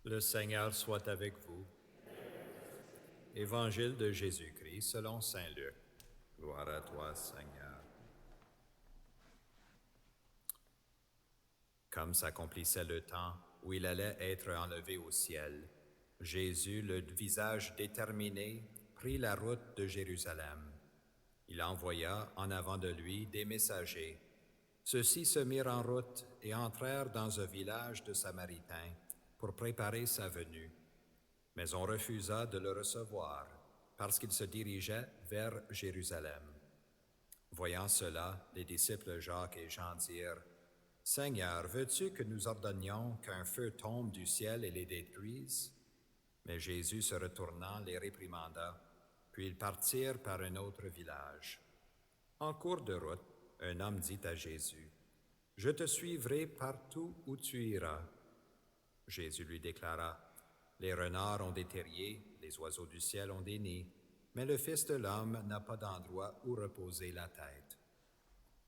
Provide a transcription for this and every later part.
Le Seigneur soit avec vous. Évangile de Jésus-Christ selon saint Luc. Gloire à toi, Seigneur. Comme s'accomplissait le temps où il allait être enlevé au ciel, Jésus, le visage déterminé, prit la route de Jérusalem. Il envoya en avant de lui des messagers. Ceux-ci se mirent en route et entrèrent dans un village de Samaritains pour préparer sa venue. Mais on refusa de le recevoir parce qu'il se dirigeait vers Jérusalem. Voyant cela, les disciples Jacques et Jean dirent, « Seigneur, veux-tu que nous ordonnions qu'un feu tombe du ciel et les détruise? » Mais Jésus, se retournant, les réprimanda, puis ils partirent par un autre village. En cours de route, un homme dit à Jésus, « Je te suivrai partout où tu iras. » Jésus lui déclara, « Les renards ont des terriers, les oiseaux du ciel ont des nids, mais le Fils de l'homme n'a pas d'endroit où reposer la tête. »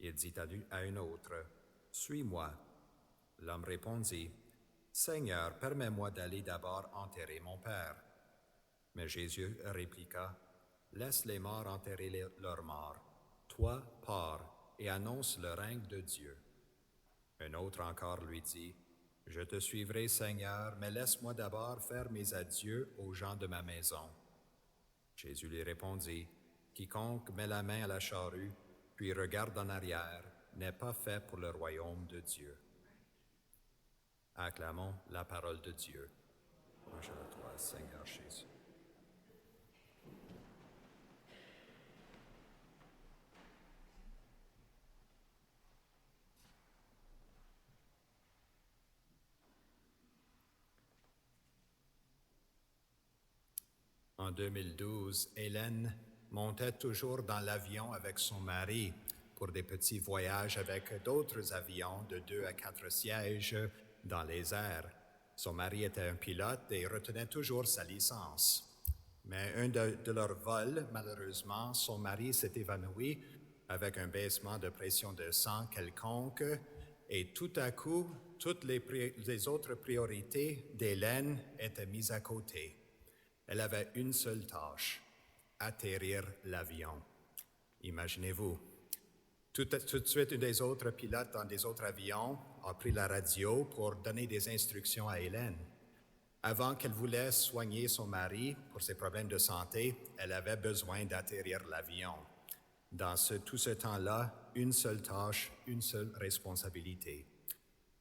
Il dit à un autre, « Suis-moi. » L'homme répondit, « Seigneur, permets-moi d'aller d'abord enterrer mon Père. » Mais Jésus répliqua, « Laisse les morts enterrer leurs morts. Toi, pars et annonce le règne de Dieu. » Un autre encore lui dit, « Je te suivrai, Seigneur, mais laisse-moi d'abord faire mes adieux aux gens de ma maison. » Jésus lui répondit, « Quiconque met la main à la charrue, puis regarde en arrière, n'est pas fait pour le royaume de Dieu. » Acclamons la parole de Dieu. Louange à toi, Seigneur Jésus. En 2012, Hélène montait toujours dans l'avion avec son mari pour des petits voyages avec d'autres avions de 2 à 4 sièges dans les airs. Son mari était un pilote et retenait toujours sa licence. Mais un de leurs vols, malheureusement, son mari s'est évanoui avec un baissement de pression de sang quelconque et tout à coup, toutes les autres priorités d'Hélène étaient mises à côté. Elle avait une seule tâche, atterrir l'avion. Imaginez-vous. Tout de suite, un des autres pilotes dans des autres avions a pris la radio pour donner des instructions à Hélène. Avant qu'elle voulait soigner son mari pour ses problèmes de santé, elle avait besoin d'atterrir l'avion. Dans tout ce temps-là, une seule tâche, une seule responsabilité.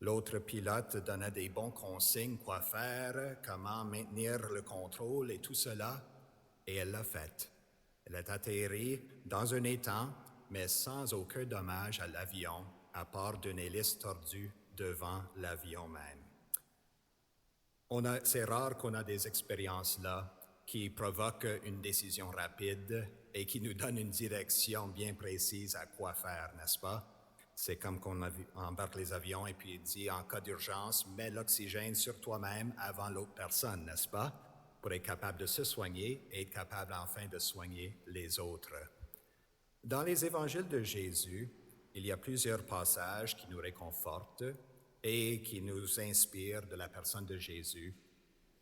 L'autre pilote donnait des bons consignes, quoi faire, comment maintenir le contrôle et tout cela, et elle l'a fait. Elle est atterrie dans un étang, mais sans aucun dommage à l'avion, à part d'une hélice tordue devant l'avion même. C'est rare qu'on a des expériences-là qui provoquent une décision rapide et qui nous donnent une direction bien précise à quoi faire, n'est-ce pas? C'est comme qu'on embarque les avions et puis il dit, en cas d'urgence, mets l'oxygène sur toi-même avant l'autre personne, n'est-ce pas? Pour être capable de se soigner et être capable enfin de soigner les autres. Dans les évangiles de Jésus, il y a plusieurs passages qui nous réconfortent et qui nous inspirent de la personne de Jésus.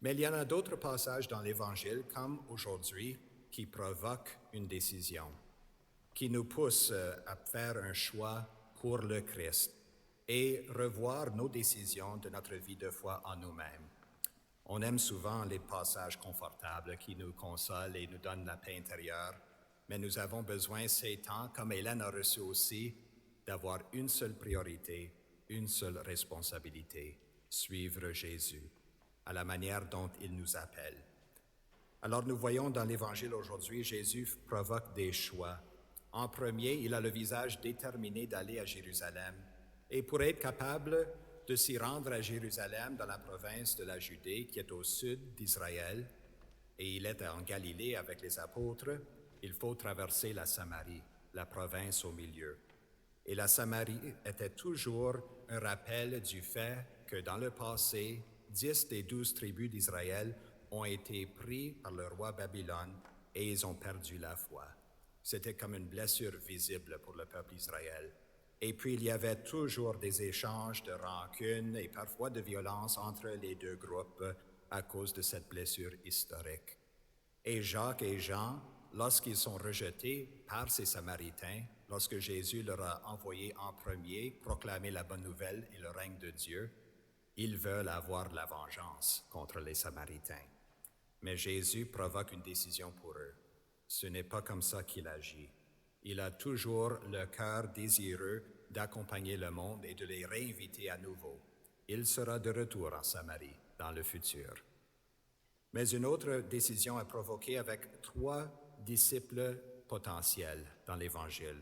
Mais il y en a d'autres passages dans l'Évangile, comme aujourd'hui, qui provoquent une décision, qui nous poussent à faire un choix pour le Christ et revoir nos décisions de notre vie de foi en nous-mêmes. On aime souvent les passages confortables qui nous consolent et nous donnent la paix intérieure, mais nous avons besoin ces temps, comme Hélène a reçu aussi, d'avoir une seule priorité, une seule responsabilité, suivre Jésus, à la manière dont il nous appelle. Alors nous voyons dans l'Évangile aujourd'hui, Jésus provoque des choix. En premier, il a le visage déterminé d'aller à Jérusalem. Et pour être capable de s'y rendre à Jérusalem, dans la province de la Judée, qui est au sud d'Israël, et il est en Galilée avec les apôtres, il faut traverser la Samarie, la province au milieu. Et la Samarie était toujours un rappel du fait que dans le passé, 10 des 12 tribus d'Israël ont été pris par le roi Babylone et ils ont perdu la foi. C'était comme une blessure visible pour le peuple d'Israël. Et puis il y avait toujours des échanges de rancune et parfois de violence entre les deux groupes à cause de cette blessure historique. Et Jacques et Jean, lorsqu'ils sont rejetés par ces Samaritains, lorsque Jésus leur a envoyé en premier proclamer la bonne nouvelle et le règne de Dieu, ils veulent avoir de la vengeance contre les Samaritains. Mais Jésus provoque une décision pour eux. Ce n'est pas comme ça qu'il agit. Il a toujours le cœur désireux d'accompagner le monde et de les réinviter à nouveau. Il sera de retour en Samarie dans le futur. Mais une autre décision est provoquée avec 3 disciples potentiels dans l'Évangile.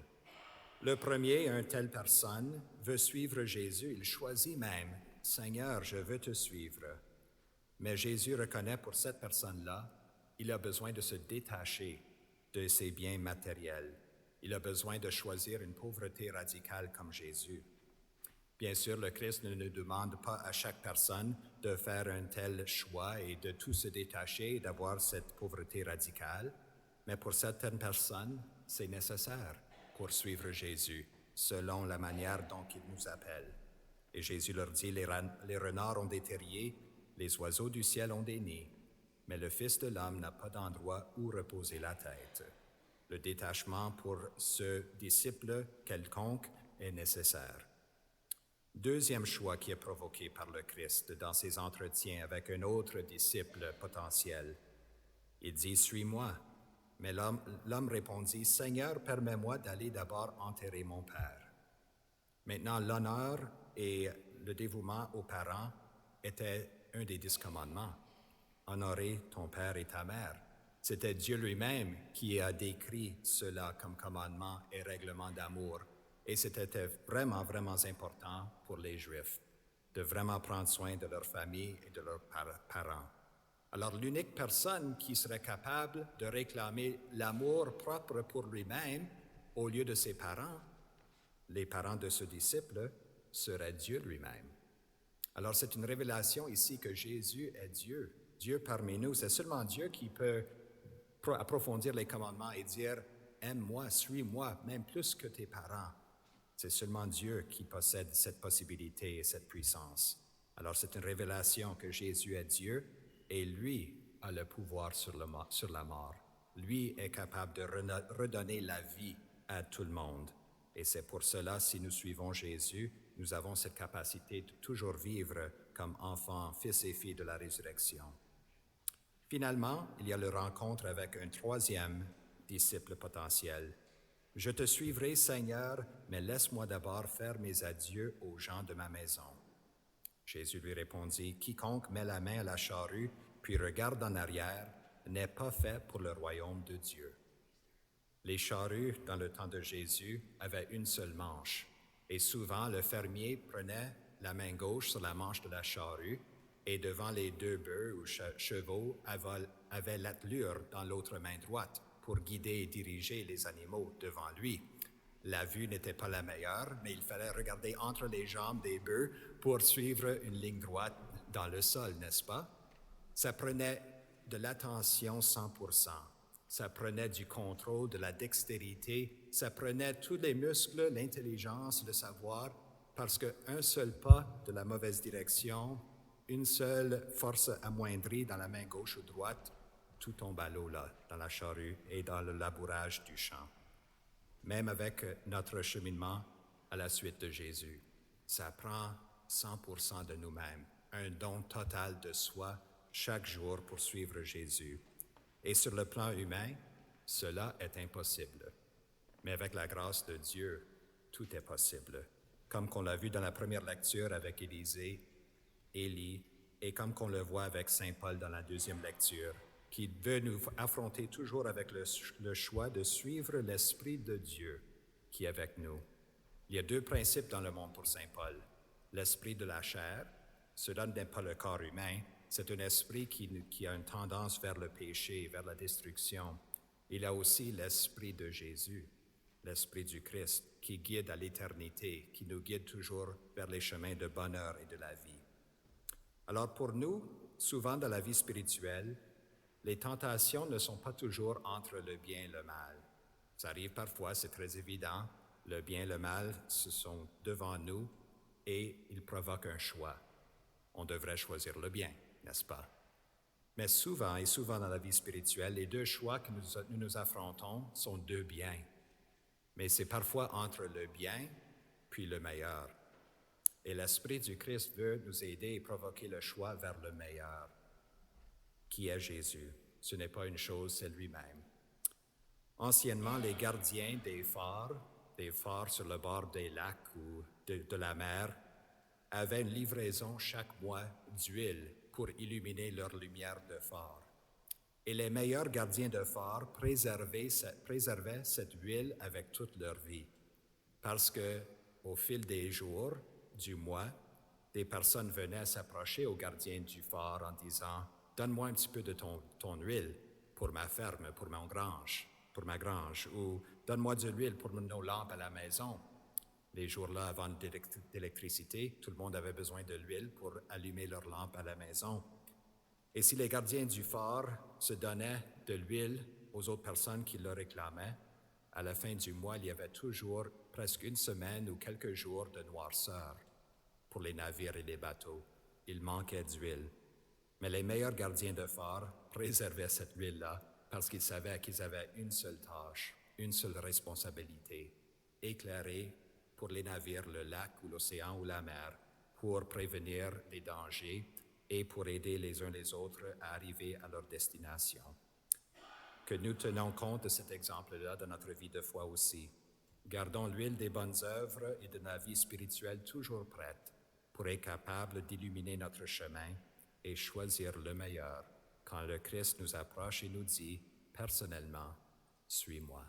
Le premier, une telle personne, veut suivre Jésus. Il choisit même, « Seigneur, je veux te suivre. » Mais Jésus reconnaît pour cette personne-là, il a besoin de se détacher de ses biens matériels. Il a besoin de choisir une pauvreté radicale comme Jésus. Bien sûr, le Christ ne nous demande pas à chaque personne de faire un tel choix et de tout se détacher et d'avoir cette pauvreté radicale, mais pour certaines personnes, c'est nécessaire pour suivre Jésus, selon la manière dont il nous appelle. Et Jésus leur dit, les renards ont des terriers, les oiseaux du ciel ont des nids, mais le Fils de l'homme n'a pas d'endroit où reposer la tête. Le détachement pour ce disciple quelconque est nécessaire. Deuxième choix qui est provoqué par le Christ dans ses entretiens avec un autre disciple potentiel. Il dit, « Suis-moi. » Mais l'homme répondit, « Seigneur, permets-moi d'aller d'abord enterrer mon père. » Maintenant, l'honneur et le dévouement aux parents étaient un des 10 commandements. Honorer ton père et ta mère. C'était Dieu lui-même qui a décrit cela comme commandement et règlement d'amour. Et c'était vraiment, vraiment important pour les Juifs de vraiment prendre soin de leur famille et de leurs parents. Alors, l'unique personne qui serait capable de réclamer l'amour propre pour lui-même au lieu de ses parents, les parents de ce disciple, serait Dieu lui-même. Alors, c'est une révélation ici que Jésus est Dieu. Dieu parmi nous, c'est seulement Dieu qui peut approfondir les commandements et dire « Aime-moi, suis-moi, même plus que tes parents. » C'est seulement Dieu qui possède cette possibilité et cette puissance. Alors, c'est une révélation que Jésus est Dieu et lui a le pouvoir sur la mort. Lui est capable de redonner la vie à tout le monde. Et c'est pour cela, si nous suivons Jésus, nous avons cette capacité de toujours vivre comme enfants, fils et filles de la résurrection. Finalement, il y a la rencontre avec un troisième disciple potentiel. « Je te suivrai, Seigneur, mais laisse-moi d'abord faire mes adieux aux gens de ma maison. » Jésus lui répondit, « Quiconque met la main à la charrue, puis regarde en arrière, n'est pas fait pour le royaume de Dieu. » Les charrues, dans le temps de Jésus, avaient une seule manche. Et souvent, le fermier prenait la main gauche sur la manche de la charrue et devant les 2 bœufs ou chevaux avait l'attelure dans l'autre main droite pour guider et diriger les animaux devant lui. La vue n'était pas la meilleure, mais il fallait regarder entre les jambes des bœufs pour suivre une ligne droite dans le sol, n'est-ce pas? Ça prenait de l'attention 100%. Ça prenait du contrôle, de la dextérité. Ça prenait tous les muscles, l'intelligence, le savoir, parce qu'un seul pas de la mauvaise direction, une seule force amoindrie dans la main gauche ou droite, tout tombe à l'eau là, dans la charrue et dans le labourage du champ. Même avec notre cheminement à la suite de Jésus, ça prend 100% de nous-mêmes, un don total de soi chaque jour pour suivre Jésus. Et sur le plan humain, cela est impossible. Mais avec la grâce de Dieu, tout est possible. Comme qu'on l'a vu dans la première lecture avec Élisée, Élie, et comme qu'on le voit avec Saint Paul dans la deuxième lecture, qui veut nous affronter toujours avec le choix de suivre l'Esprit de Dieu qui est avec nous. Il y a 2 principes dans le monde pour Saint Paul. L'esprit de la chair, cela n'est pas le corps humain, c'est un esprit qui a une tendance vers le péché, vers la destruction. Il y a aussi l'esprit de Jésus, l'esprit du Christ, qui guide à l'éternité, qui nous guide toujours vers les chemins de bonheur et de la vie. Alors pour nous, souvent dans la vie spirituelle, les tentations ne sont pas toujours entre le bien et le mal. Ça arrive parfois, c'est très évident, le bien et le mal se sont devant nous et ils provoquent un choix. On devrait choisir le bien, n'est-ce pas? Mais souvent et souvent dans la vie spirituelle, les deux choix que nous affrontons sont deux biens. Mais c'est parfois entre le bien puis le meilleur. Et l'Esprit du Christ veut nous aider et provoquer le choix vers le meilleur, qui est Jésus. Ce n'est pas une chose, c'est lui-même. Anciennement, les gardiens des phares sur le bord des lacs ou de la mer, avaient une livraison chaque mois d'huile pour illuminer leur lumière de phare. Et les meilleurs gardiens de phare préservaient cette huile avec toute leur vie. Parce que, au fil des jours, du mois, des personnes venaient s'approcher aux gardiens du phare en disant « Donne-moi un petit peu de ton huile pour ma ferme, pour ma grange, ou donne-moi de l'huile pour nos lampes à la maison. » Les jours-là, avant d'électricité, tout le monde avait besoin de l'huile pour allumer leurs lampes à la maison. Et si les gardiens du phare se donnaient de l'huile aux autres personnes qui le réclamaient, à la fin du mois, il y avait toujours presque une semaine ou quelques jours de noirceur pour les navires et les bateaux. Il manquait d'huile. Mais les meilleurs gardiens de phare préservaient cette huile-là parce qu'ils savaient qu'ils avaient une seule tâche, une seule responsabilité, éclairer pour les navires le lac ou l'océan ou la mer, pour prévenir les dangers et pour aider les uns les autres à arriver à leur destination. Que nous tenons compte de cet exemple-là dans notre vie de foi aussi. Gardons l'huile des bonnes œuvres et de la vie spirituelle toujours prête pour être capable d'illuminer notre chemin et choisir le meilleur quand le Christ nous approche et nous dit personnellement, « Suis-moi ».